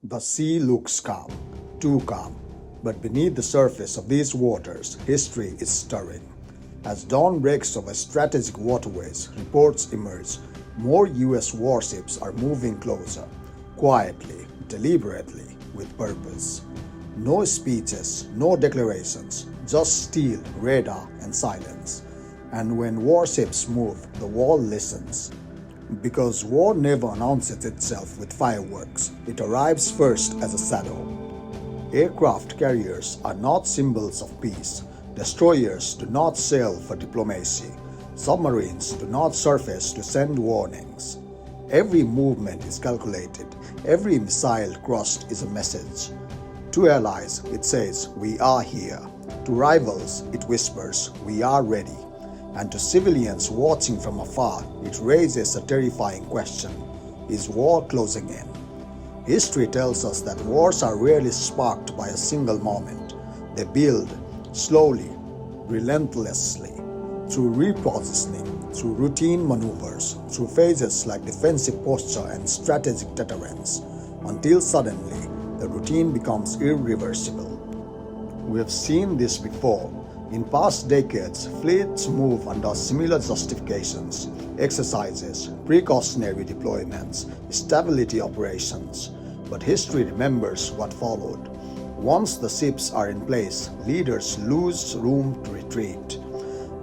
The sea looks calm, too calm, but beneath the surface of these waters, history is stirring. As dawn breaks over strategic waterways, reports emerge. More US warships are moving closer, quietly, deliberately, with purpose. No speeches, no declarations, just steel, radar, and silence. And when warships move, the world listens. Because war never announces itself with fireworks, it arrives first as a shadow. Aircraft carriers are not symbols of peace. Destroyers do not sail for diplomacy. Submarines do not surface to send warnings. Every movement is calculated. Every missile crossed is a message. To allies, it says, "We are here." To rivals, it whispers, "We are ready." And to civilians watching from afar, it raises a terrifying question: is war closing in? History tells us that wars are rarely sparked by a single moment. They build slowly, relentlessly, through repositioning, through routine maneuvers, through phases like defensive posture and strategic deterrence, until suddenly the routine becomes irreversible. We have seen this before. In past decades, fleets move under similar justifications: exercises, precautionary deployments, stability operations. But history remembers what followed. Once the ships are in place, leaders lose room to retreat.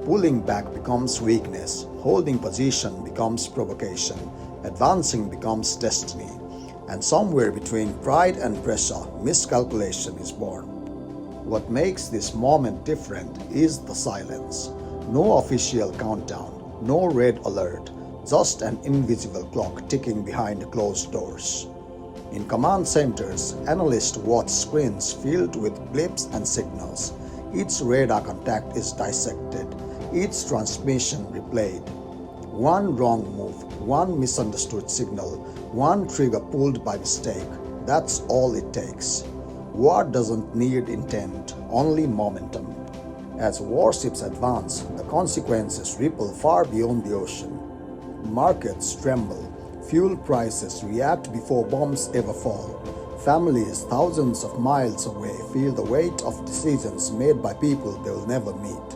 Pulling back becomes weakness, holding position becomes provocation, advancing becomes destiny. And somewhere between pride and pressure, miscalculation is born. What makes this moment different is the silence. No official countdown, no red alert, just an invisible clock ticking behind closed doors. In command centers, analysts watch screens filled with blips and signals. Each radar contact is dissected, each transmission replayed. One wrong move, one misunderstood signal, one trigger pulled by mistake. That's all it takes. War doesn't need intent, only momentum. As warships advance, the consequences ripple far beyond the ocean. Markets tremble, fuel prices react before bombs ever fall. Families thousands of miles away feel the weight of decisions made by people they will never meet.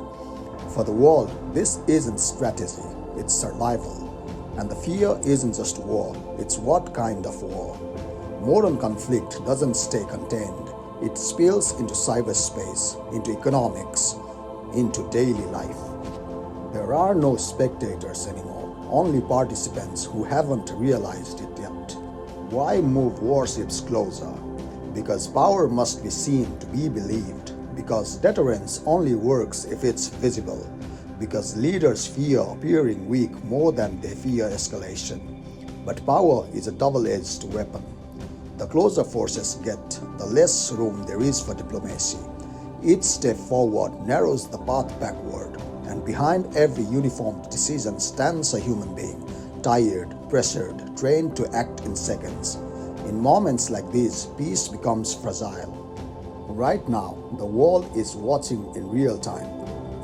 For the world, this isn't strategy, it's survival. And the fear isn't just war, it's what kind of war. Modern conflict doesn't stay contained. It spills into cyberspace, into economics, into daily life. There are no spectators anymore, only participants who haven't realized it yet. Why move warships closer? Because power must be seen to be believed. Because deterrence only works if it's visible. Because leaders fear appearing weak more than they fear escalation. But power is a double-edged weapon. The closer forces get, the less room there is for diplomacy. Each step forward narrows the path backward, and behind every uniformed decision stands a human being, tired, pressured, trained to act in seconds. In moments like these, peace becomes fragile. Right now, the world is watching in real time.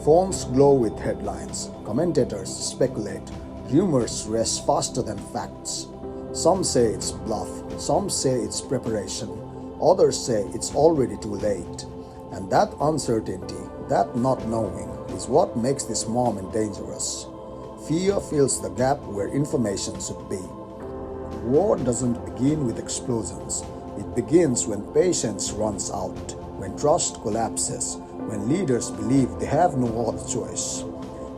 Phones glow with headlines, commentators speculate, rumors race faster than facts. Some say it's bluff, some say it's preparation, others say it's already too late. And that uncertainty, that not knowing, is what makes this moment dangerous. Fear fills the gap where information should be. War doesn't begin with explosions. It begins when patience runs out, when trust collapses, when leaders believe they have no other choice.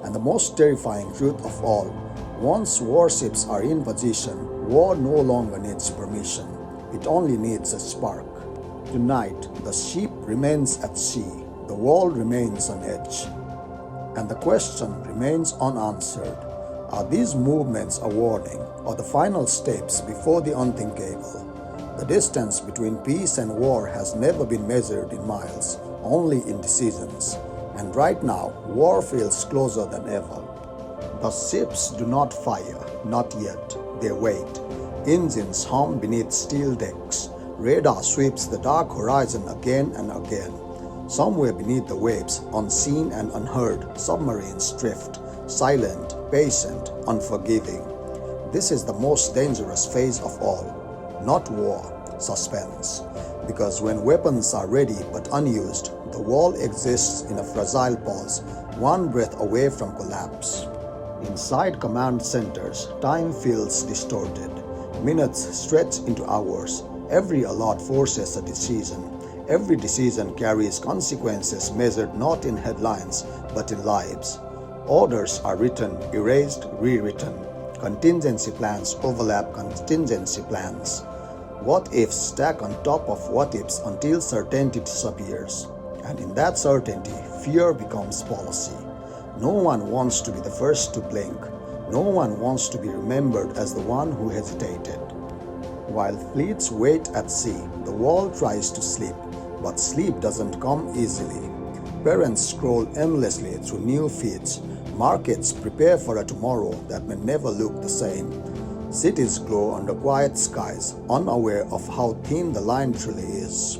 And the most terrifying truth of all, once warships are in position, war no longer needs permission. It only needs a spark. Tonight, the ship remains at sea, the world remains on edge. And the question remains unanswered. Are these movements a warning or the final steps before the unthinkable? The distance between peace and war has never been measured in miles, only in decisions. And right now, war feels closer than ever. The ships do not fire, not yet. They wait. Engines hum beneath steel decks. Radar sweeps the dark horizon again and again. Somewhere beneath the waves, unseen and unheard, submarines drift, silent, patient, unforgiving. This is the most dangerous phase of all. Not war, Suspense. Because when weapons are ready but unused, the wall exists in a fragile pulse, one breath away from collapse. Inside command centers, time feels distorted. Minutes stretch into hours. Every alert forces a decision. Every decision carries consequences measured not in headlines but in lives. Orders are written, erased, rewritten. Contingency plans overlap contingency plans. What ifs stack on top of what ifs until certainty disappears. And in that certainty, fear becomes policy. No one wants to be the first to blink. No one wants to be remembered as the one who hesitated. While fleets wait at sea, the wall tries to sleep, but sleep doesn't come easily. Parents scroll endlessly through new feeds. Markets prepare for a tomorrow that may never look the same. Cities glow under quiet skies, unaware of how thin the line truly is.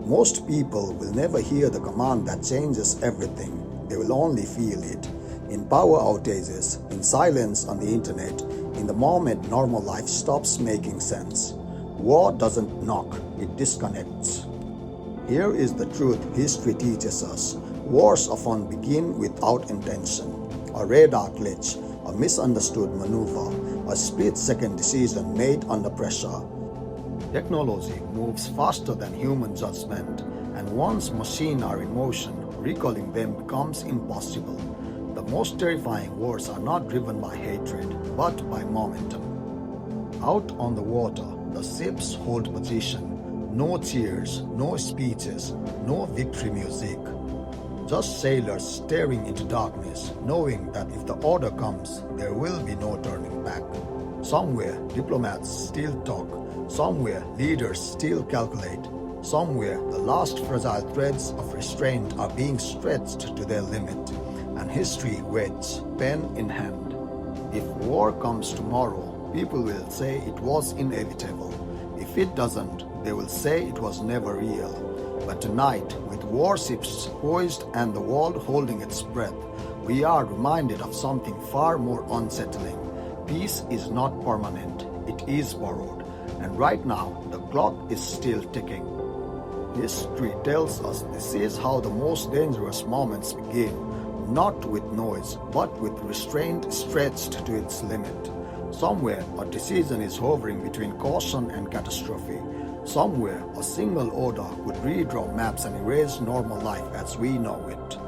Most people will never hear the command that changes everything. They will only feel it. In power outages, in silence on the internet, in the moment normal life stops making sense. War doesn't knock, it disconnects. Here is the truth history teaches us. Wars often begin without intention. A radar glitch, a misunderstood maneuver, a split-second decision made under pressure. Technology moves faster than human judgment, and once machines are in motion, recalling them becomes impossible. The most terrifying wars are not driven by hatred, but by momentum. Out on the water, the ships hold position. No cheers, no speeches, no victory music. Just sailors staring into darkness, knowing that if the order comes, there will be no turning back. Somewhere, diplomats still talk. Somewhere, leaders still calculate. Somewhere, the last fragile threads of restraint are being stretched to their limit. And history waits, pen in hand. If war comes tomorrow, people will say it was inevitable. If it doesn't, they will say it was never real. But tonight, with warships poised and the world holding its breath, we are reminded of something far more unsettling. Peace is not permanent, it is borrowed. And right now, the clock is still ticking. History tells us this is how the most dangerous moments begin, not with noise, but with restraint stretched to its limit. Somewhere, a decision is hovering between caution and catastrophe. Somewhere, a single order could redraw maps and erase normal life as we know it.